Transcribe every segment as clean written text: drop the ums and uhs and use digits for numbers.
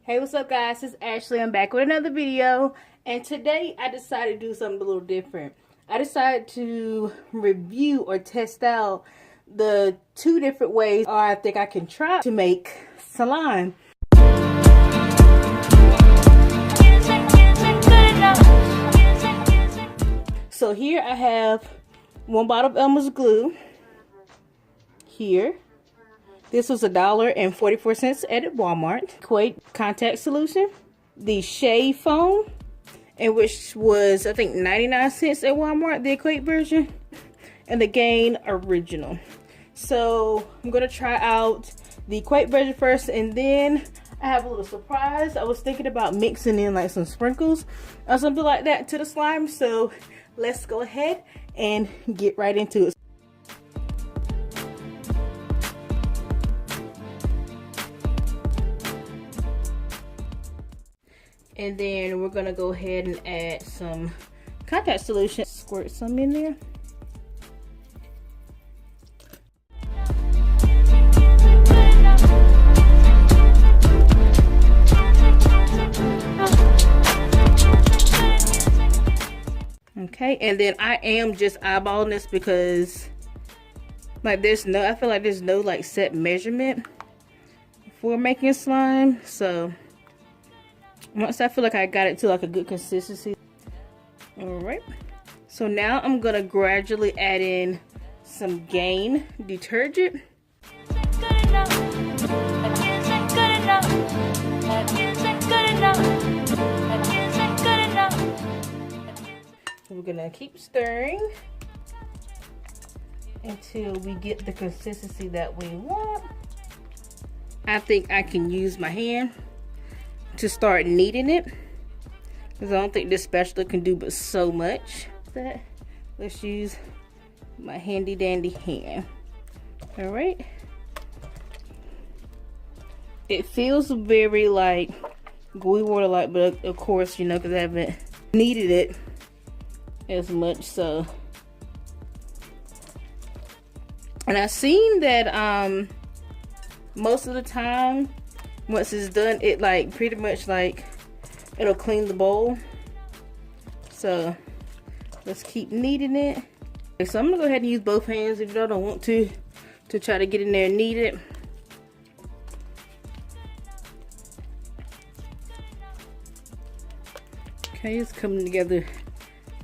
Hey, what's up guys, it's Ashley. I'm back with another video, and today I decided to do something a little different. I decided to review or test out the two different ways I think I can try to make slime. So here I have one bottle of Elmer's glue here. This was $1.44 at Walmart. Quake contact solution. The shave foam, and which was I think 99 cents at Walmart, the Equate version. And the Gain original. So I'm gonna try out the Equate version first, and then I have a little surprise. I was thinking about mixing in like some sprinkles or something like that to the slime. So let's go ahead and get right into it. And then we're gonna go ahead and add some contact solution. Squirt some in there. Okay, and then I am just eyeballing this because like I feel like there's no like set measurement for making slime. So once I feel like I got it to like a good consistency. Alright, so now I'm gonna gradually add in some Gain detergent. We're gonna keep stirring until we get the consistency that we want. I think I can use my hand to start kneading it, because I don't think this spatula can do but so much. Let's use my handy dandy hand. All right, it feels very like gooey water like, but of course, you know, because I haven't kneaded it as much. So, and I've seen that most of the time once it's done, it like pretty much like it'll clean the bowl. So let's keep kneading it. Okay, so I'm gonna go ahead and use both hands if you don't want to try to get in there and knead it. Okay, it's coming together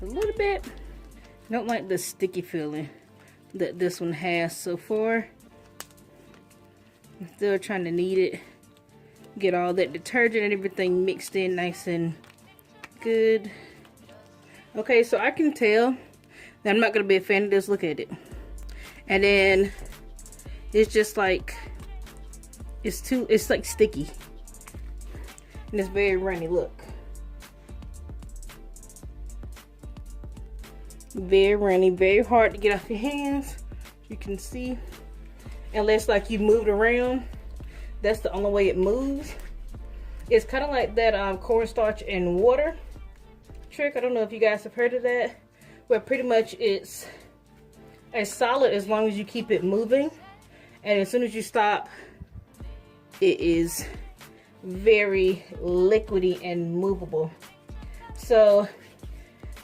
a little bit. I don't like the sticky feeling that this one has so far. I'm still trying to knead it. Get all that detergent and everything mixed in nice and good. Okay, so I can tell that I'm not gonna be a fan of this. Look at it. And then it's just like it's like sticky. And it's very runny, look. Very runny, very hard to get off your hands. You can see. Unless like you moved around. That's the only way it moves. It's kind of like that cornstarch and water trick. I don't know if you guys have heard of that. Where pretty much it's as solid as long as you keep it moving. And as soon as you stop, it is very liquidy and movable. So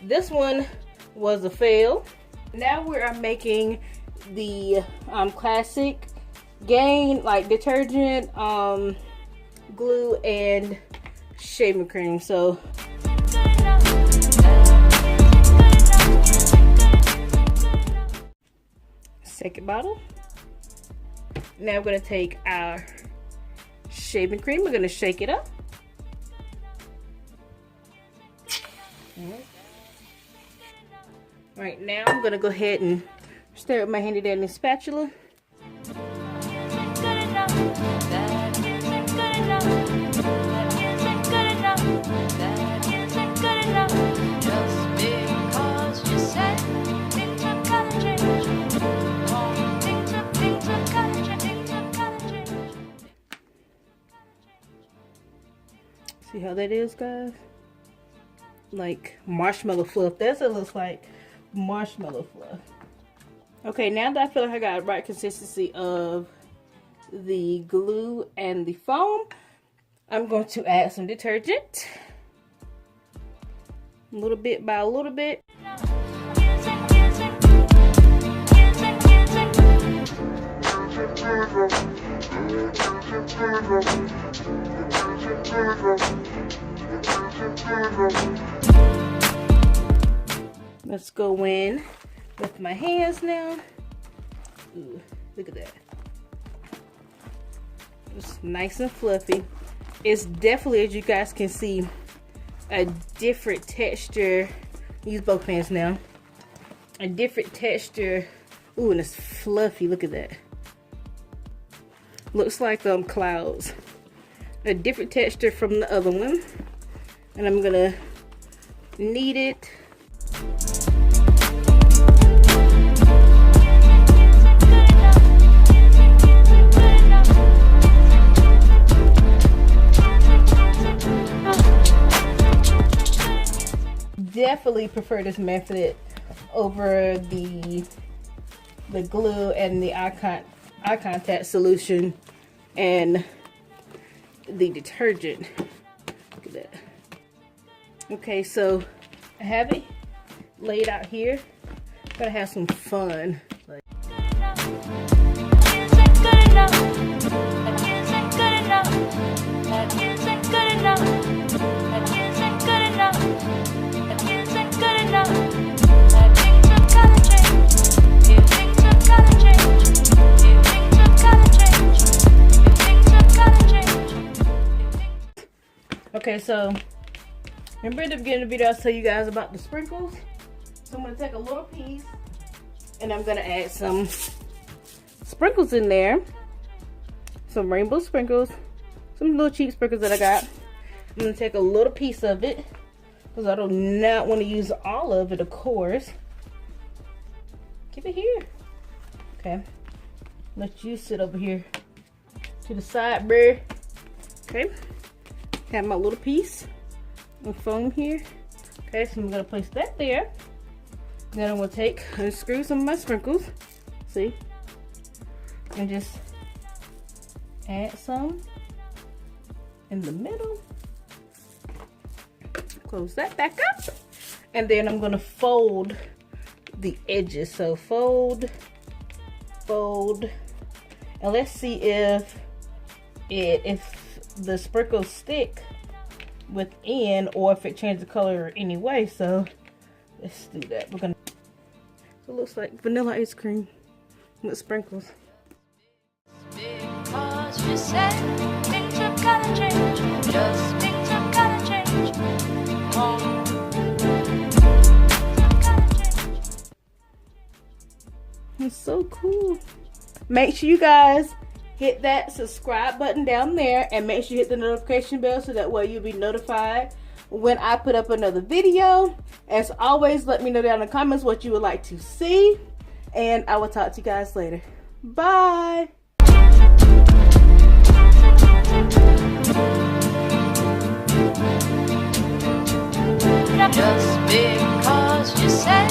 this one was a fail. Now we are making the classic Gain like detergent, glue, and shaving cream. So second bottle. Now we're gonna take our shaving cream. We're gonna shake it up. Right now I'm gonna go ahead and stir with my handy dandy spatula. See how that is, guys? Like marshmallow fluff. That's what it looks like. Marshmallow fluff. Okay, now that I feel like I got the right consistency of the glue and the foam, I'm going to add some detergent. A little bit by a little bit. Let's go in with my hands now. Ooh, look at that. It's nice and fluffy. It's definitely, as you guys can see, a different texture. Use both hands now. A different texture. Ooh, and it's fluffy. Look at that. Looks like clouds. A different texture from the other one. And I'm gonna knead it. Definitely prefer this method over the glue and the eye contact solution and the detergent. Look at that. Okay, so I have it laid out here. Gotta have some fun. Okay, so remember at the beginning of the video I was telling you guys about the sprinkles? So I'm going to take a little piece and I'm going to add some sprinkles in there. Some rainbow sprinkles. Some little cheap sprinkles that I got. I'm going to take a little piece of it because I do not want to use all of it, of course. Keep it here. Okay. Let you sit over here to the side, bruh. Okay. Have my little piece of foam here. Okay, so I'm gonna place that there. Then I'm gonna take and screw some of my sprinkles. See? And just add some in the middle. Close that back up. And then I'm gonna fold the edges. So fold, fold. And let's see if the sprinkles stick within or if it changes the color anyway. So let's do that. We're gonna, so it looks like vanilla ice cream with sprinkles. Because you said things have gotta change, just things have gotta change. It's so cool. Make sure you guys hit that subscribe button down there and make sure you hit the notification bell so that way you'll be notified when I put up another video. As always, let me know down in the comments what you would like to see, and I will talk to you guys later. Bye. Just because you said